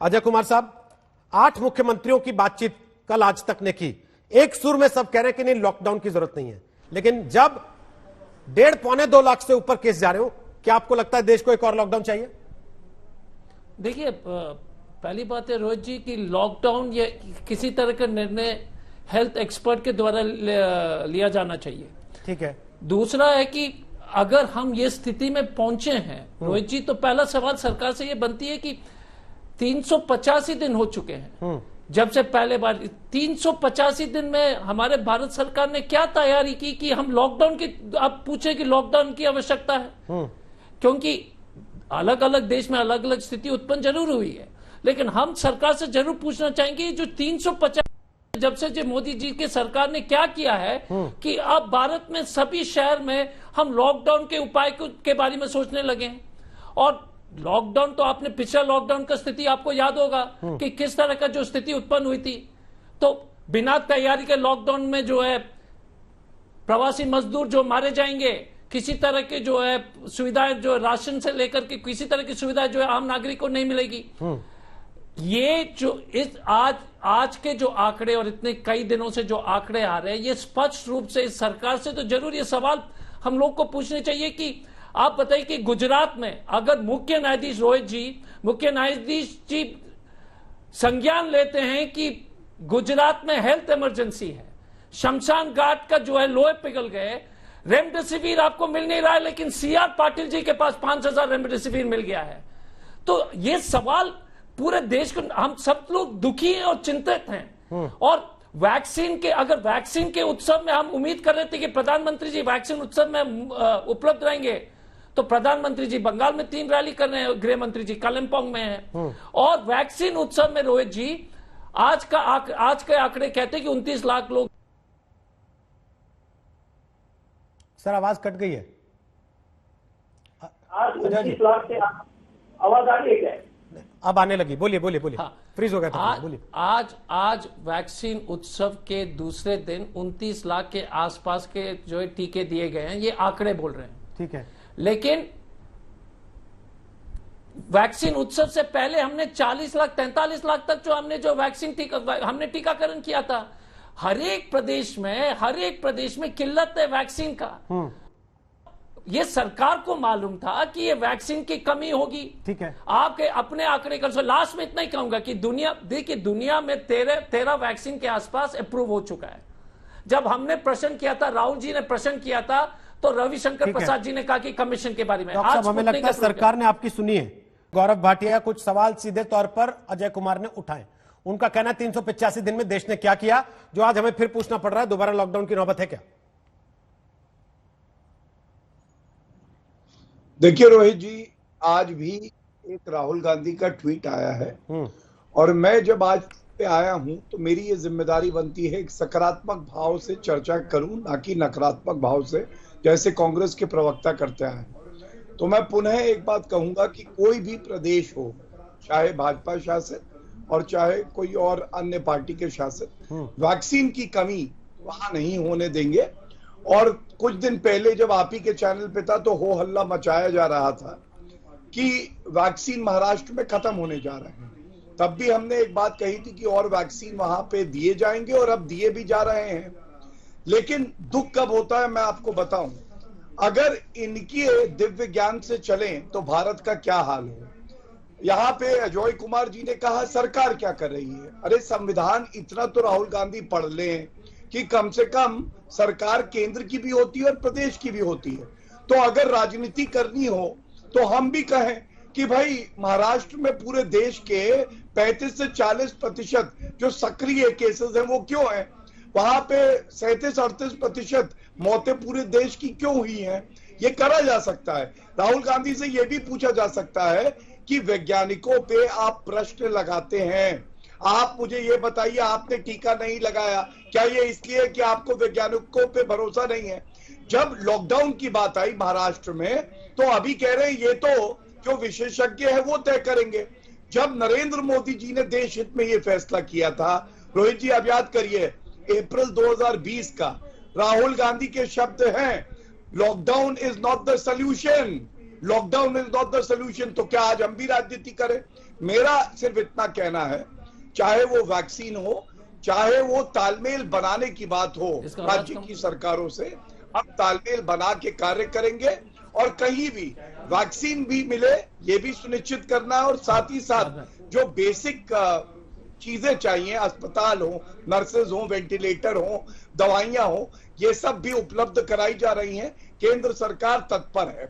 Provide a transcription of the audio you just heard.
अजय कुमार साहब, 8 मुख्यमंत्रियों की बातचीत कल आज तक ने की। एक सुर में सब कह रहे हैं कि नहीं, लॉकडाउन की जरूरत नहीं है, लेकिन जब 1.5-2 लाख से ऊपर केस जा रहे हो, क्या आपको लगता है देश को एक और लॉकडाउन चाहिए? देखिए, पहली बात है रोहित जी कि लॉकडाउन या किसी तरह का निर्णय हेल्थ एक्सपर्ट के द्वारा लिया जाना चाहिए। ठीक है। दूसरा है कि अगर हम ये स्थिति में पहुंचे हैं रोहित जी, तो पहला सवाल सरकार से ये बनती है कि 385 दिन हो चुके हैं जब से पहले बार। 385 दिन में हमारे भारत सरकार ने क्या तैयारी की कि हम लॉकडाउन की, आप पूछे कि लॉकडाउन की आवश्यकता है, क्योंकि अलग अलग देश में अलग अलग स्थिति उत्पन्न जरूर हुई है, लेकिन हम सरकार से जरूर पूछना चाहेंगे जो 350 जब से जो मोदी जी की सरकार ने क्या किया है कि अब भारत में सभी शहर में हम लॉकडाउन के उपाय के बारे में सोचने लगे हैं। और लॉकडाउन तो आपने पिछला लॉकडाउन का स्थिति आपको याद होगा कि किस तरह का जो स्थिति उत्पन्न हुई थी। तो बिना तैयारी के लॉकडाउन में जो है प्रवासी मजदूर जो मारे जाएंगे, किसी तरह के जो है सुविधाएं, जो राशन से लेकर के किसी तरह की सुविधाएं जो है आम नागरिक को नहीं मिलेगी। ये जो इस आज के जो आंकड़े और इतने कई दिनों से जो आंकड़े आ रहे हैं, ये स्पष्ट रूप से इस सरकार से तो जरूर ये सवाल हम लोग को पूछने चाहिए कि आप बताइए कि गुजरात में अगर मुख्य न्यायाधीश रोहित जी, मुख्य न्यायाधीश जी संज्ञान लेते हैं कि गुजरात में हेल्थ इमरजेंसी है, शमशान घाट का जो है लोहे पिघल गए, रेमडेसिविर आपको मिल नहीं रहा है, लेकिन सीआर पाटिल जी के पास 5,000 रेमडेसिविर मिल गया है। तो ये सवाल पूरे देश को, हम सब लोग दुखी हैं और चिंतित हैं। और वैक्सीन के, अगर वैक्सीन के उत्सव में हम उम्मीद कर रहे थे कि प्रधानमंत्री जी वैक्सीन उत्सव में उपलब्ध रहेंगे, तो प्रधानमंत्री जी बंगाल में 3 रैली कर रहे हैं, गृह मंत्री जी कालिम्पोंग में हैं। और वैक्सीन उत्सव में रोहित जी आज के आंकड़े कहते हैं कि 29 लाख लोग। सर आवाज कट गई है। आज 29 लाख से आवाज आ रही है क्या? अब आने लगी, बोलिए बोलिए बोलिए। हाँ, फ्रीज हो गया था, बोलिए। आज वैक्सीन उत्सव के दूसरे दिन 29 लाख के आसपास के जो है टीके दिए गए हैं, ये आंकड़े बोल रहे हैं। ठीक है। लेकिन वैक्सीन उत्सव से पहले हमने 40 लाख 43 लाख तक जो हमने जो वैक्सीन हमने टीकाकरण किया था। हर एक प्रदेश में किल्लत है वैक्सीन का। ये सरकार को मालूम था कि ये वैक्सीन की कमी होगी। ठीक है। आपके अपने आंकड़े कर, लास्ट में इतना ही कहूंगा कि दुनिया में 13 वैक्सीन के आसपास अप्रूव हो चुका है। जब हमने प्रश्न किया था, राहुल जी ने प्रश्न किया था, तो रविशंकर प्रसाद जी ने कहा कि कमीशन के बारे में। आज हमें लगता है सरकार ने आपकी सुनी है। गौरव भाटिया, कुछ सवाल सीधे तौर पर अजय कुमार ने उठाए। उनका कहना है 385 दिन में देश ने क्या किया, जो आज हमें फिर पूछना पड़ रहा है, दोबारा लॉकडाउन की नौबत है क्या? देखिए रोहित जी, आज भी एक राहुल गांधी का ट्वीट आया है और मैं जब आज पे आया हूं तो मेरी ये जिम्मेदारी बनती है एक सकारात्मक भाव से चर्चा करूं, ना कि नकारात्मक भाव से, जैसे कांग्रेस के प्रवक्ता करते हैं। तो मैं पुनः एक बात कहूंगा कि कोई भी प्रदेश हो, चाहे भाजपा शासित और चाहे कोई और अन्य पार्टी के शासित, वैक्सीन की कमी वहां नहीं होने देंगे। और कुछ दिन पहले जब आप ही के चैनल पे था तो हो हल्ला मचाया जा रहा था कि वैक्सीन महाराष्ट्र में खत्म होने जा रहे हैं। तब भी हमने एक बात कही थी कि और वैक्सीन वहां पे दिए जाएंगे और अब दिए भी जा रहे हैं। लेकिन दुख कब होता है मैं आपको बताऊं, अगर इनके दिव्य ज्ञान से चलें तो भारत का क्या हाल हो। यहाँ पे अजय कुमार जी ने कहा सरकार क्या कर रही है। अरे संविधान इतना तो राहुल गांधी पढ़ लें कि कम से कम सरकार केंद्र की भी होती है और प्रदेश की भी होती है। तो अगर राजनीति करनी हो तो हम भी कहें कि भाई महाराष्ट्र में पूरे देश के 35 से 40% जो सक्रिय केसेस हैं वो क्यों हैं, वहां पे 37-38% मौतें पूरे देश की क्यों हुई हैं, ये करा जा सकता है। राहुल गांधी से ये भी पूछा जा सकता है कि वैज्ञानिकों पे आप प्रश्न लगाते हैं, आप मुझे ये बताइए आपने टीका नहीं लगाया, क्या ये इसलिए कि आपको वैज्ञानिकों पे भरोसा नहीं है? जब लॉकडाउन की बात आई महाराष्ट्र में तो अभी कह रहे हैं ये तो जो विशेषज्ञ है वो तय करेंगे। जब नरेंद्र मोदी जी ने देश हित में ये फैसला किया था, रोहित जी आप याद करिए, अप्रैल 2020 का, राहुल गांधी के शब्द हैं, lockdown is not the solution, lockdown is not the solution. तो क्या आज हम भी राजनीति करें? मेरा सिर्फ इतना कहना है, चाहे वो वैक्सीन हो, चाहे वो तालमेल बनाने की बात हो राज्य की सरकारों से, हम तालमेल बना के कार्य करेंगे और कहीं भी वैक्सीन भी मिले ये भी सुनिश्चित करना है, और साथ ही साथ जो बेसिक चीजें चाहिए, अस्पताल हो, नर्सेज हो, वेंटिलेटर हो, दवाइयां हो, ये सब भी उपलब्ध कराई जा रही हैं। केंद्र सरकार तत्पर है।